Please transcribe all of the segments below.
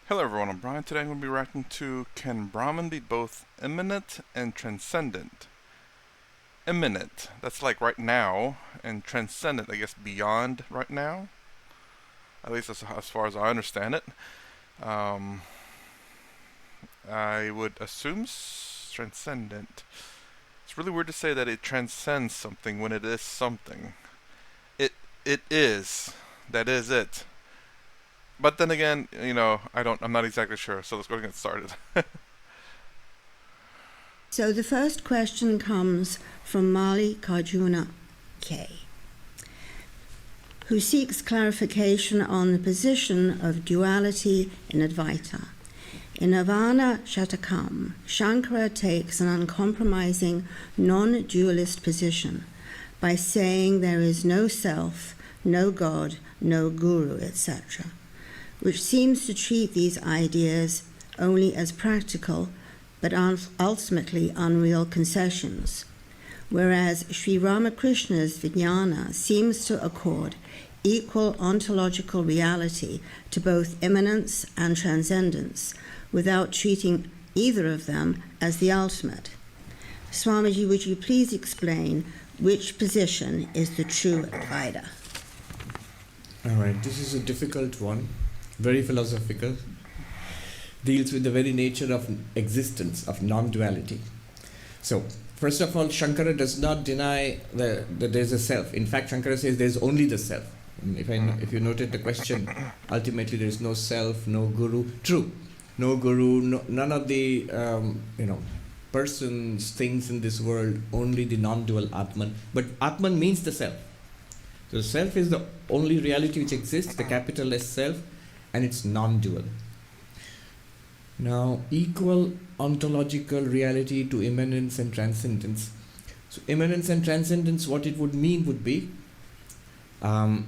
Hello everyone, I'm Brian. Today I'm going to be reacting to Can Brahman be both immanent and transcendent? Immanent, that's like right now, and transcendent, I guess beyond right now. At least as far as I understand it. Um, I would assume transcendent. It's really weird to say that it transcends something when it is something. It is. That is it. But then again, I'm not exactly sure, so let's go ahead and get started. So the first question comes from Mali Karjuna K, who seeks clarification on the position of duality in Advaita. In Nirvana Shatakam, Shankara takes an uncompromising, non-dualist position by saying there is no self, no God, no guru, etc., which seems to treat these ideas only as practical but ultimately unreal concessions, whereas Sri Ramakrishna's Vijnana seems to accord equal ontological reality to both immanence and transcendence without treating either of them as the ultimate. Swamiji, would you please explain which position is the true Advaita? All right, this is a difficult one, very philosophical, deals with the very nature of existence, of non-duality. So, first of all, Shankara does not deny that there is a self. In fact, Shankara says there is only the self. And if you noted the question, ultimately there is no self, no guru. True, no guru, none of the persons, things in this world, only the non-dual Atman. But Atman means the self. So the self is the only reality which exists, the capital S self, and it's non-dual. Now, equal ontological reality to immanence and transcendence. So immanence and transcendence, what it would mean would be, beyond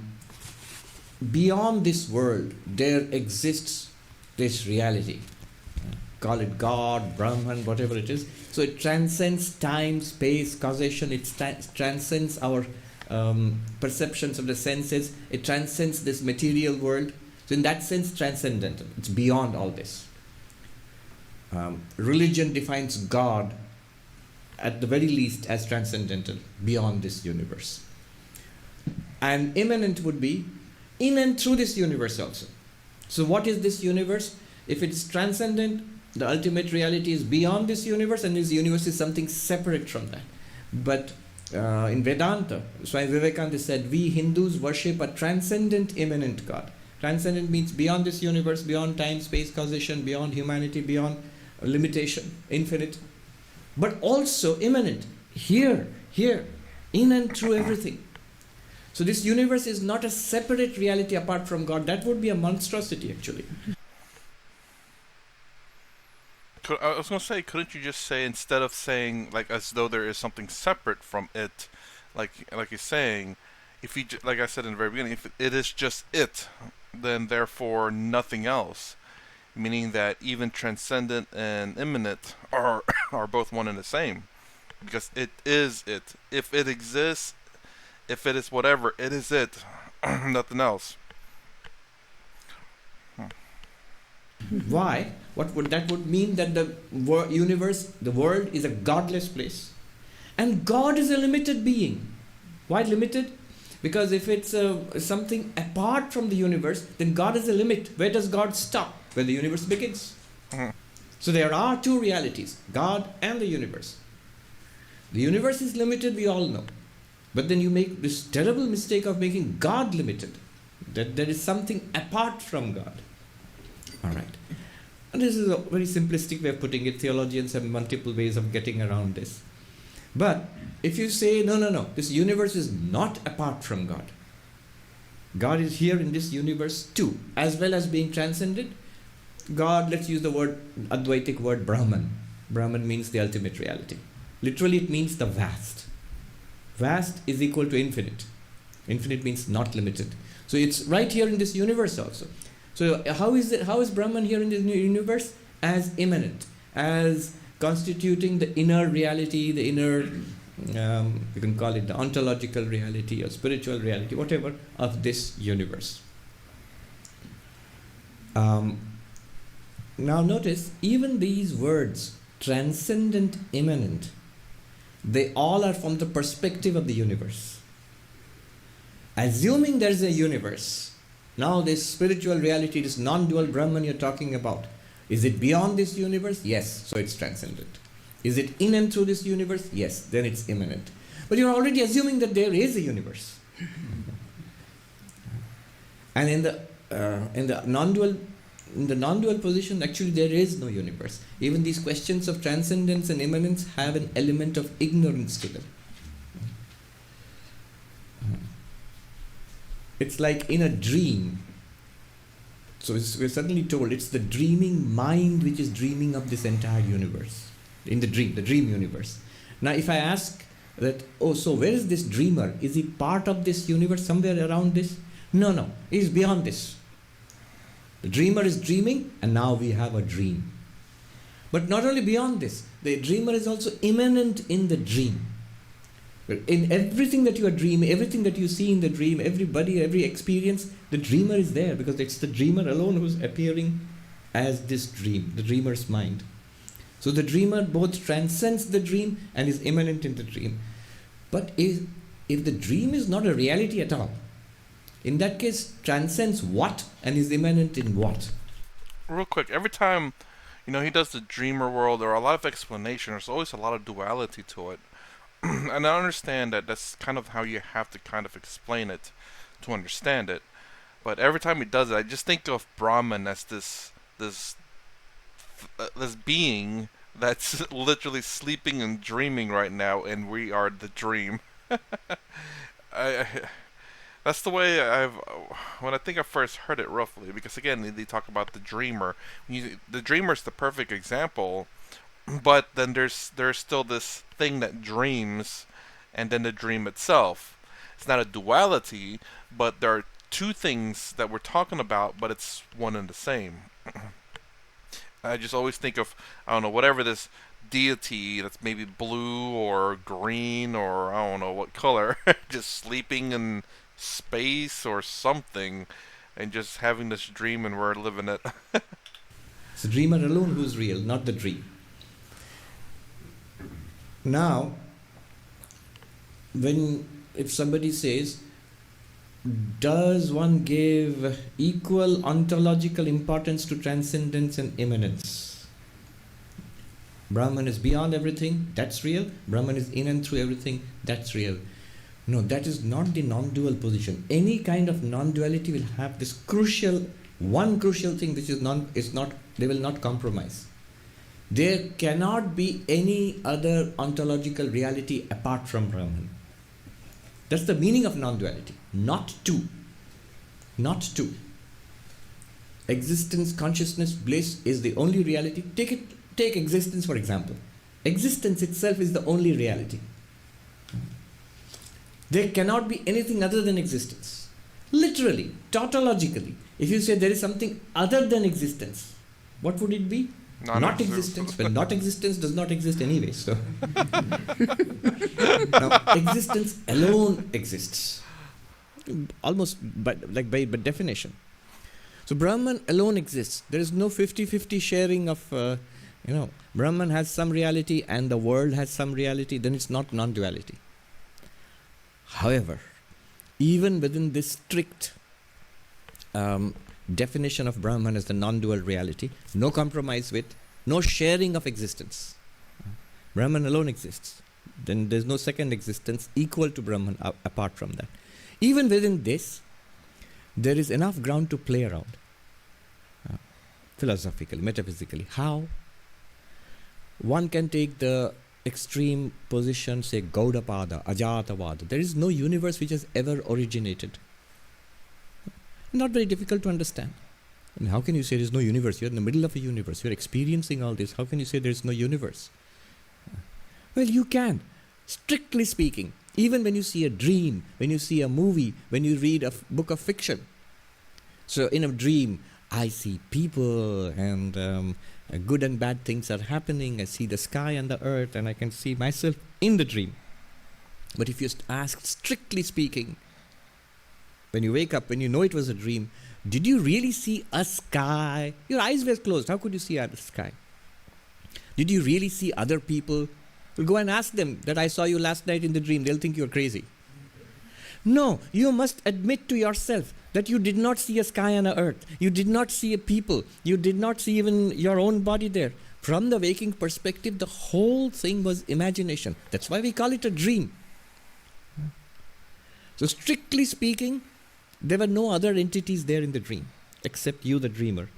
this world, there exists this reality. Call it God, Brahman, whatever it is. So it transcends time, space, causation. It transcends our perceptions of the senses. It transcends this material world. So in that sense, transcendental. It's beyond all this. Religion defines God at the very least as transcendental, beyond this universe. And immanent would be in and through this universe also. So what is this universe? If it's transcendent, the ultimate reality is beyond this universe, and this universe is something separate from that. But in Vedanta, Swami Vivekananda said, we Hindus worship a transcendent, immanent God. Transcendent means beyond this universe, beyond time, space, causation, beyond humanity, beyond limitation, infinite, but also immanent, here, in and through everything. So this universe is not a separate reality apart from God. That would be a monstrosity, actually. I was going to say, couldn't you just say, instead of saying like as though there is something separate from it, like you're saying, if you like I said in the very beginning, if it is just it, then therefore nothing else. Meaning that even transcendent and immanent are both one and the same, because it is it. If it exists, if it is whatever, it is it, nothing else. Why? That would mean that the universe, the world, is a godless place, and God is a limited being. Why limited? Because if it's something apart from the universe, then God is a limit. Where does God stop? Where the universe begins. So there are two realities, God and the universe. The universe is limited, we all know. But then you make this terrible mistake of making God limited. That there is something apart from God. Alright. And this is a very simplistic way of putting it. Theologians have multiple ways of getting around this. But if you say, no, this universe is not apart from God. God is here in this universe too, as well as being transcendent. God, let's use the Advaitic word Brahman. Brahman means the ultimate reality. Literally it means the vast. Vast is equal to infinite. Infinite means not limited. So it's right here in this universe also. So how is Brahman here in this universe? As immanent, as constituting the inner reality, the inner, you can call it the ontological reality or spiritual reality, whatever, of this universe. Now notice, even these words, transcendent, immanent, they all are from the perspective of the universe. Assuming there is a universe, now this spiritual reality, this non-dual Brahman you're talking about, is it beyond this universe? Yes, so it's transcendent. Is it in and through this universe? Yes, then it's immanent. But you're already assuming that there is a universe. And in the non-dual position, actually there is no universe. Even these questions of transcendence and immanence have an element of ignorance to them. It's like in a dream. So we're suddenly told it's the dreaming mind which is dreaming of this entire universe. In the dream universe. Now if I ask that, oh, so where is this dreamer? Is he part of this universe, somewhere around this? No, he's beyond this. The dreamer is dreaming, and now we have a dream. But not only beyond this, the dreamer is also immanent in the dream. In everything that you are dreaming, everything that you see in the dream, everybody, every experience, the dreamer is there, because it's the dreamer alone who's appearing as this dream, the dreamer's mind. So the dreamer both transcends the dream and is immanent in the dream. But if the dream is not a reality at all, in that case, transcends what and is immanent in what? Real quick, every time, he does the dreamer world, there are a lot of explanation. There's always a lot of duality to it. And I understand that that's kind of how you have to kind of explain it to understand it. But every time he does it, I just think of Brahman as this being that's literally sleeping and dreaming right now, and we are the dream. I That's the way when I think I first heard it roughly, because again, they talk about the dreamer. The dreamer's the perfect example, but then there's still this thing that dreams, and then the dream itself. It's not a duality, but there are two things that we're talking about, but it's one and the same. I just always think of, I don't know, whatever this deity that's maybe blue or green or I don't know what color, just sleeping in space or something, and just having this dream and we're living it. It's the dreamer alone who's real, not the dream. Now, if somebody says, does one give equal ontological importance to transcendence and immanence? Brahman is beyond everything, that's real. Brahman is in and through everything, that's real. No, that is not the non-dual position. Any kind of non-duality will have this one crucial thing which they will not compromise. There cannot be any other ontological reality apart from Brahman. That's the meaning of non-duality. Not two. Existence, consciousness, bliss is the only reality. Take existence for example. Existence itself is the only reality. There cannot be anything other than existence. Literally, tautologically, if you say there is something other than existence, what would it be? Not existence. Well, not existence does not exist anyway. So, now existence alone exists, almost by definition. So Brahman alone exists. There is no 50-50 sharing of, Brahman has some reality and the world has some reality. Then it's not non-duality. However, even within this strict definition of Brahman as the non-dual reality, no compromise with, no sharing of existence. Brahman alone exists. Then there's no second existence equal to Brahman apart from that. Even within this, there is enough ground to play around. Philosophically, metaphysically. How? One can take the extreme position, say Gaudapada, Ajatavada. There is no universe which has ever originated. Not very difficult to understand. And how can you say there is no universe? You're in the middle of a universe. You're experiencing all this. How can you say there is no universe? Well, you can. Strictly speaking, even when you see a dream, when you see a movie, when you read a book of fiction. So in a dream, I see people and good and bad things are happening. I see the sky and the earth and I can see myself in the dream. But if you ask strictly speaking, when you wake up, when you know it was a dream, Did you really see a sky? Your eyes were closed. How could you see a sky? Did you really see other people? Well, go and ask them that I saw you last night in the dream. They'll think you're crazy. No, you must admit to yourself that you did not see a sky and a earth. You did not see a people. You did not see even your own body there. From the waking perspective, the whole thing was imagination. That's why we call it a dream. So strictly speaking, there were no other entities there in the dream, except you, the dreamer.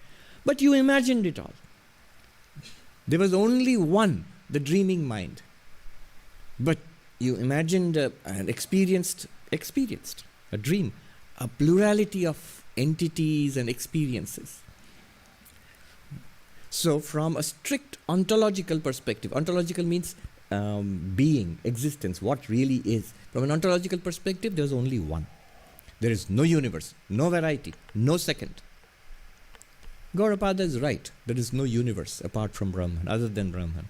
But you imagined it all. There was only one, the dreaming mind. But you imagined and experienced a dream, a plurality of entities and experiences. So from a strict ontological perspective, ontological means being, existence, what really is. From an ontological perspective, there's only one. There is no universe, no variety, no second. Gaudapada is right. There is no universe apart from Brahman, other than Brahman.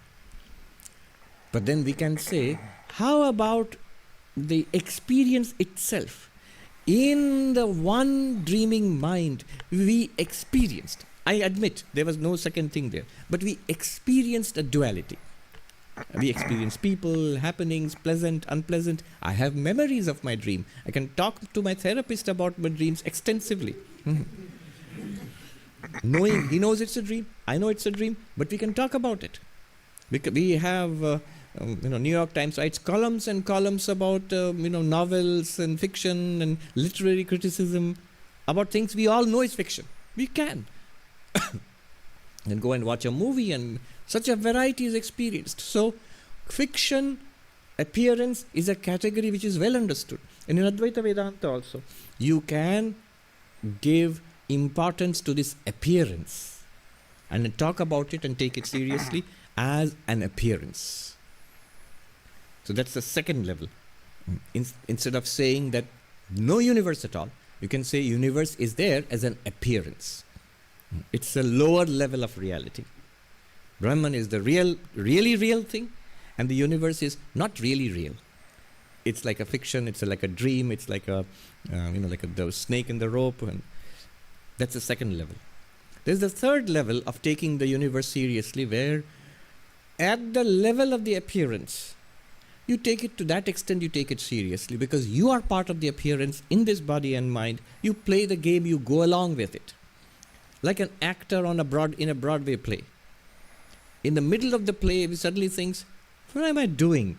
But then we can say, how about the experience itself? In the one dreaming mind, we experienced, I admit, there was no second thing there, but we experienced a duality. We experienced people, happenings, pleasant, unpleasant. I have memories of my dream. I can talk to my therapist about my dreams extensively. Knowing, he knows it's a dream, I know it's a dream, but we can talk about it. We have, New York Times writes columns and columns about, novels and fiction and literary criticism about things we all know is fiction. We can. And go and watch a movie and such a variety is experienced. So, fiction, appearance is a category which is well understood. And in Advaita Vedanta also, you can give importance to this appearance and talk about it and take it seriously as an appearance. So that's the second level. Instead of saying that no universe at all, you can say universe is there as an appearance. It's a lower level of reality. Brahman is the really real thing, and the universe is not really real. It's like a fiction, it's like a dream, it's like the snake in the rope, and that's the second level. There's the third level of taking the universe seriously, where at the level of the appearance, you take it to that extent, you take it seriously, because you are part of the appearance in this body and mind. You play the game, you go along with it. Like an actor in a Broadway play. In the middle of the play, he suddenly thinks, what am I doing?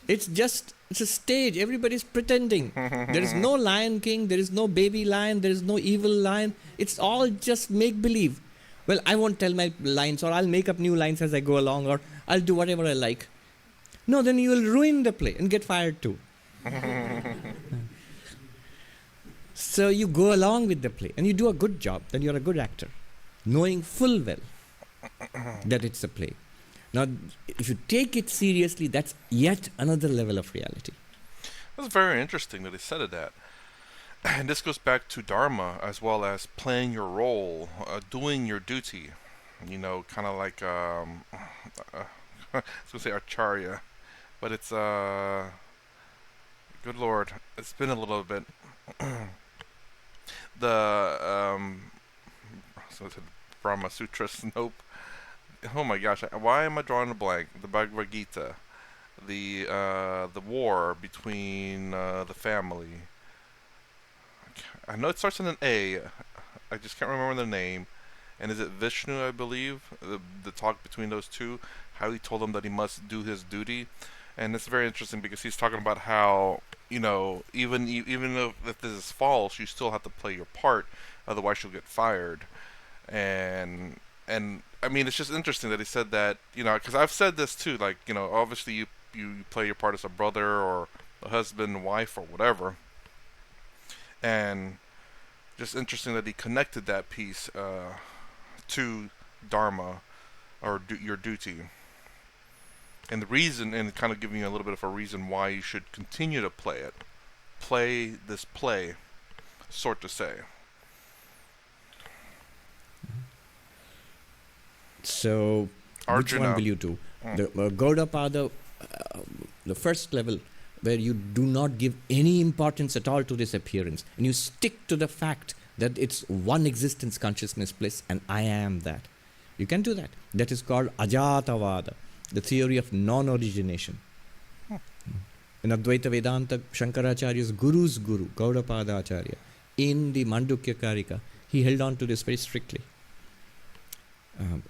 It's a stage, everybody's pretending. There is no Lion King, there is no baby lion, there is no evil lion. It's all just make-believe. Well, I won't tell my lines, or I'll make up new lines as I go along, or I'll do whatever I like. No, then you will ruin the play and get fired too. So you go along with the play and you do a good job, then you're a good actor, knowing full well that it's a play. Now, if you take it seriously, that's yet another level of reality. That's very interesting that he said that. And this goes back to Dharma as well as playing your role, doing your duty. Kind of like, I was going to say Acharya, but it's, good Lord, it's been a little bit. So it's Brahma Sutras, nope. Oh my gosh, why am I drawing a blank? The Bhagavad Gita, the war between the family. I know it starts with an A. I just can't remember the name. And is it Vishnu, I believe? The talk between those two, how he told him that he must do his duty. And it's very interesting because he's talking about how, even if this is false, you still have to play your part, otherwise you'll get fired. And I mean, it's just interesting that he said that, because I've said this too, like, obviously you play your part as a brother or a husband, wife, or whatever. And just interesting that he connected that piece to Dharma, or your duty. And the reason, and kind of giving you a little bit of a reason why you should continue to play it. Play this play, sort to say. So, Arjuna. which one will you do? The Gaudapada, the first level, where you do not give any importance at all to this appearance, and you stick to the fact that it's one existence consciousness bliss, and I am that. You can do that. That is called Ajatavada, the theory of non-origination. In Advaita Vedanta, Shankaracharya's guru's guru, Gaudapada Acharya, in the Mandukya Karika, he held on to this very strictly.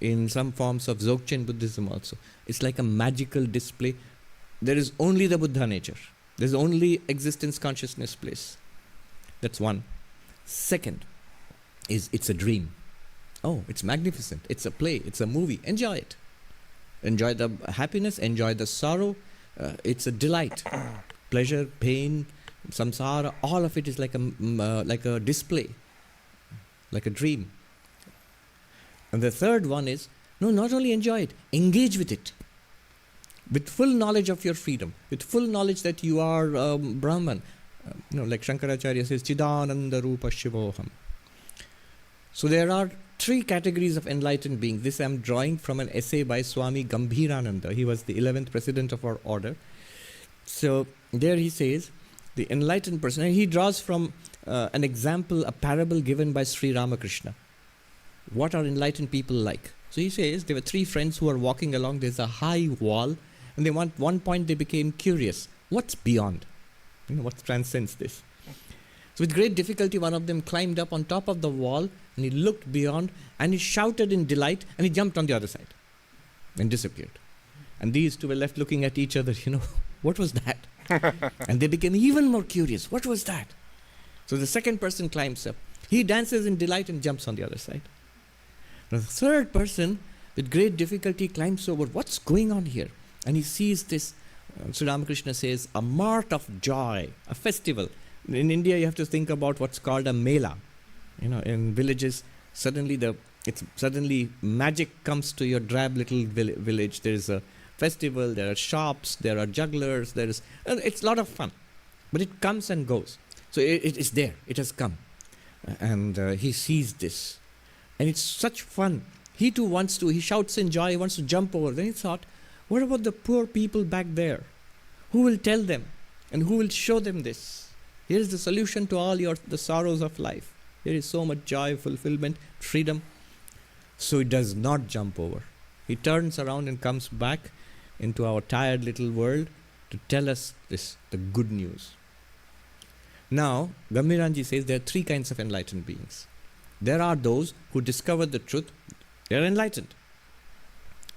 In some forms of Dzogchen Buddhism also, it's like a magical display. There is only the Buddha nature. There's only existence consciousness bliss. That's one. Second is it's a dream. Oh, it's magnificent. It's a play. It's a movie. Enjoy it. Enjoy the happiness. Enjoy the sorrow. It's a delight. Pleasure, pain, samsara, all of it is like a display, like a dream. And the third one is, no, not only enjoy it, engage with it. With full knowledge of your freedom, with full knowledge that you are Brahman. Like Shankaracharya says, Chidananda Rupa Shivoham. So there are 3 categories of enlightened beings. This I am drawing from an essay by Swami Gambhirananda. He was the 11th president of our order. So there he says, the enlightened person, and he draws from an example, a parable given by Sri Ramakrishna. What are enlightened people like? So he says, there were 3 friends who are walking along, there's a high wall, and one point they became curious. What's beyond? What transcends this? So with great difficulty, one of them climbed up on top of the wall, and he looked beyond, and he shouted in delight, and he jumped on the other side, and disappeared. And these 2 were left looking at each other, what was that? And they became even more curious. What was that? So the second person climbs up. He dances in delight and jumps on the other side. Now the third person, with great difficulty, climbs over. What's going on here? And he sees this, Sri Ramakrishna says, a mart of joy, a festival. In India, you have to think about what's called a mela. In villages, suddenly magic comes to your drab little village. There is a festival, there are shops, there are jugglers, it's a lot of fun. But it comes and goes. So it is there, it has come. And he sees this. And it's such fun. He too he shouts in joy, he wants to jump over. Then he thought, what about the poor people back there? Who will tell them? And who will show them this? Here is the solution to all the sorrows of life. Here is so much joy, fulfillment, freedom. So he does not jump over. He turns around and comes back into our tired little world to tell us this, the good news. Now, Gambhiranji says there are 3 kinds of enlightened beings. There are those who discover the truth. They are enlightened.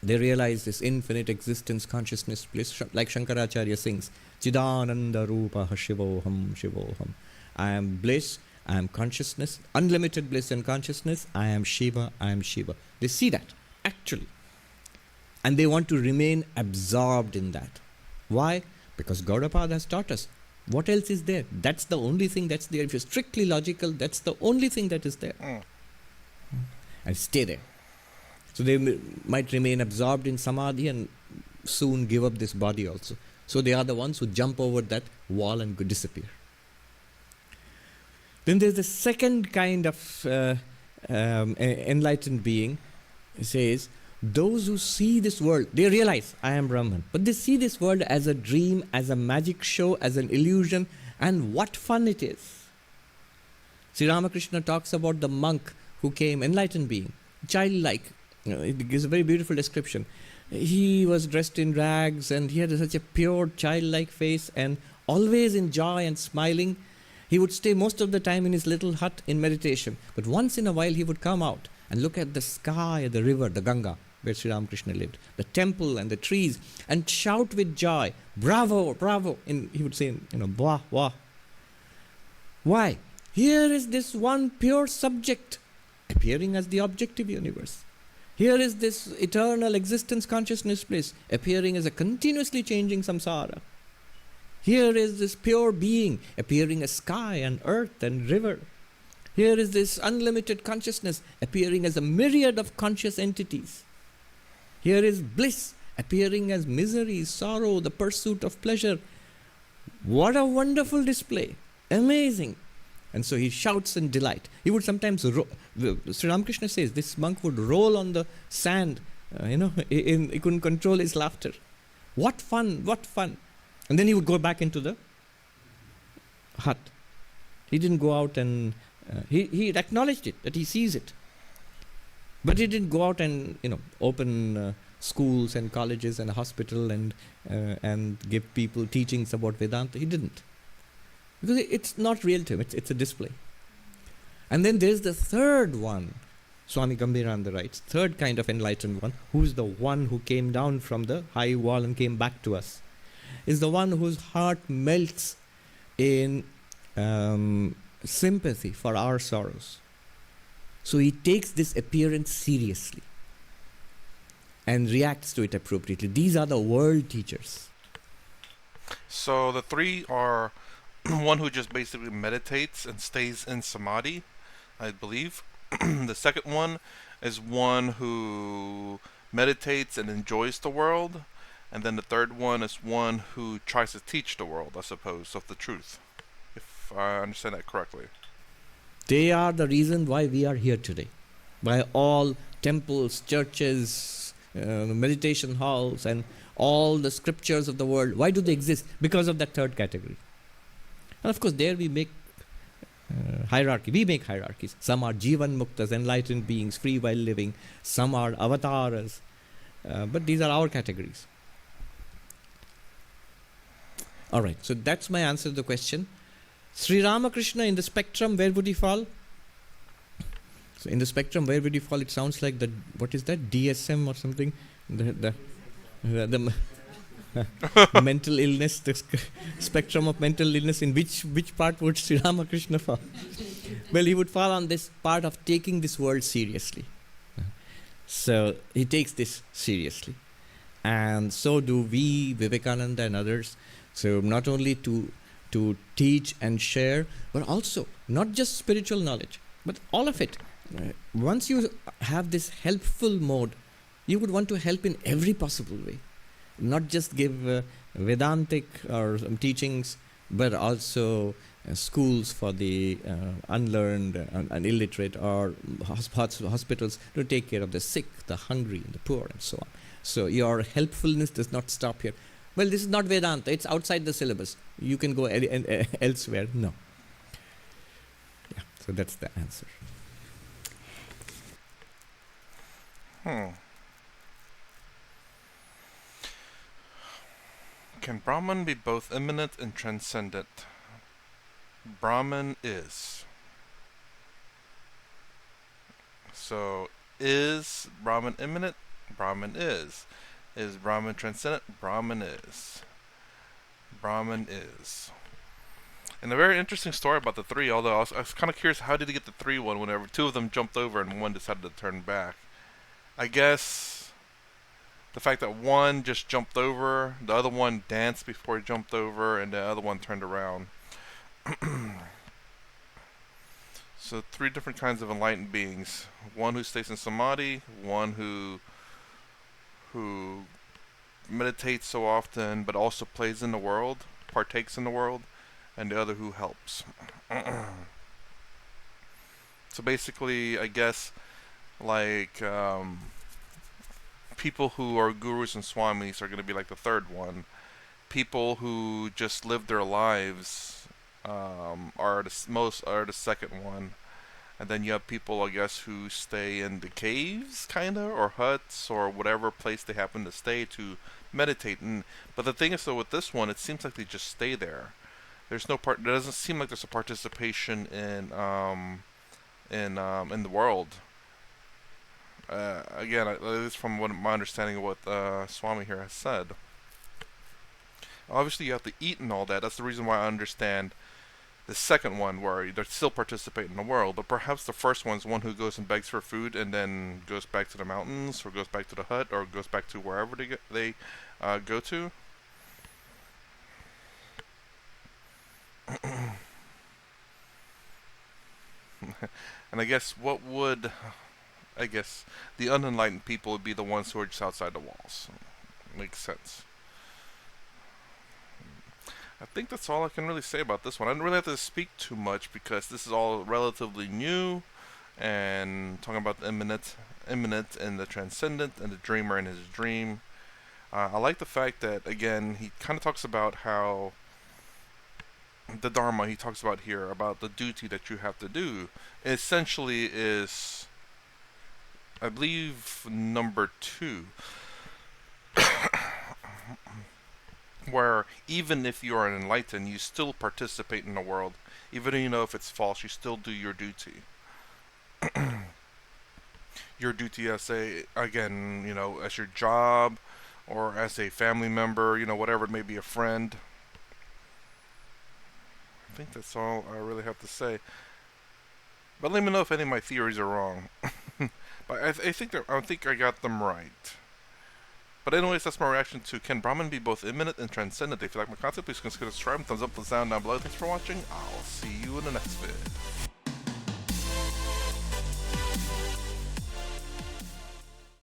They realize this infinite existence, consciousness, bliss, like Shankaracharya sings, Chidananda Rupa Shivoham Shivoham. I am bliss, I am consciousness, unlimited bliss and consciousness, I am Shiva, I am Shiva. They see that, actually. And they want to remain absorbed in that. Why? Because Gaudapada has taught us. What else is there? That's the only thing that's there. If you're strictly logical, that's the only thing that is there. And stay there. So they might remain absorbed in samadhi and soon give up this body also. So they are the ones who jump over that wall and disappear. Then there's the second kind of enlightened being. It says, those who see this world, they realize, I am Brahman. But they see this world as a dream, as a magic show, as an illusion, and what fun it is. Sri Ramakrishna talks about the monk who came, enlightened being, childlike. It gives a very beautiful description. He was dressed in rags and he had such a pure childlike face and always in joy and smiling. He would stay most of the time in his little hut in meditation. But once in a while he would come out and look at the sky, the river, the Ganga, where Sri Ramakrishna lived, the temple and the trees, and shout with joy, bravo, bravo. And he would say, wah, wah. Why? Here is this one pure subject appearing as the objective universe. Here is this eternal existence consciousness bliss appearing as a continuously changing samsara. Here is this pure being appearing as sky and earth and river. Here is this unlimited consciousness appearing as a myriad of conscious entities. Here is bliss appearing as misery, sorrow, the pursuit of pleasure. What a wonderful display. Amazing. And so he shouts in delight. He would sometimes, Sri Ramakrishna says, this monk would roll on the sand. He couldn't control his laughter. What fun, what fun. And then he would go back into the hut. He didn't go out and he acknowledged it, that he sees it. But he didn't go out and open schools and colleges and a hospital and give people teachings about Vedanta. He didn't, because it's not real to him. It's a display. And then there's the third one, Swami Gambhirananda writes, third kind of enlightened one, who's the one who came down from the high wall and came back to us, is the one whose heart melts in sympathy for our sorrows. So he takes this appearance seriously and reacts to it appropriately. These are the world teachers. So the three are one who just basically meditates and stays in samadhi, I believe. The second one is one who meditates and enjoys the world. And then the third one is one who tries to teach the world, I suppose, of the truth, if I understand that correctly. They are the reason why we are here today. Why all temples, churches, meditation halls, and all the scriptures of the world, why do they exist? Because of that third category. And of course, there we make hierarchy. We make hierarchies. Some are Jivan Muktas, enlightened beings, free while living. Some are avatars. But these are our categories. Alright, so that's my answer to the question. Sri Ramakrishna, in the spectrum, where would he fall? So in the spectrum, where would he fall? It sounds like what is that, DSM or something? The mental illness, the spectrum of mental illness. In which part would Sri Ramakrishna fall? Well, he would fall on this part of taking this world seriously. So he takes this seriously. And so do we, Vivekananda and others. So not only to teach and share, but also not just spiritual knowledge, but all of it. Once you have this helpful mode, you would want to help in every possible way. Not just give Vedantic or teachings, but also schools for the unlearned and illiterate, or hospitals to take care of the sick, the hungry, and the poor, and so on. So your helpfulness does not stop here. Well, this is not Vedanta, it's outside the syllabus. You can go elsewhere. No. Yeah, so that's the answer. Can Brahman be both immanent and transcendent? Brahman is. So, is Brahman immanent? Brahman is. Is Brahman transcendent? Brahman is. Brahman is. And a very interesting story about the three, although I was kind of curious, how did he get the three one whenever two of them jumped over and one decided to turn back? I guess the fact that one just jumped over, the other one danced before he jumped over, and the other one turned around. So three different kinds of enlightened beings. One who stays in samadhi, one who meditates so often but also plays in the world, partakes in the world, and the other who helps. So basically, I guess, like, people who are gurus and swamis are going to be like the third one. People who just live their lives are the second one. And then you have people, I guess, who stay in the caves, kind of, or huts, or whatever place they happen to stay to meditate. But the thing is, though, with this one, it seems like they just stay there. There's no part. It doesn't seem like there's a participation in the world. Again, at least from what my understanding of what Swami here has said. Obviously, you have to eat and all that. That's the reason why I understand the second one, where they still participate in the world, but perhaps the first one's one who goes and begs for food and then goes back to the mountains, or goes back to the hut, or goes back to wherever they go to. And I guess the unenlightened people would be the ones who are just outside the walls. Makes sense. I think that's all I can really say about this one. I didn't really have to speak too much because this is all relatively new, and talking about the immanent and the transcendent and the dreamer and his dream. I like the fact that, again, he kind of talks about how the Dharma he talks about here, about the duty that you have to do, essentially is, I believe, number 2, where even if you are enlightened, you still participate in the world. Even if it's false, you still do your duty. Your duty as again, as your job, or as a family member, whatever it may be, a friend. I think that's all I really have to say. But let me know if any of my theories are wrong. But I think I got them right. But anyways, that's my reaction to can Brahman be both immanent and transcendent? If you like my content, please consider subscribing, thumbs up, thumbs down, down below. Thanks for watching. I'll see you in the next vid.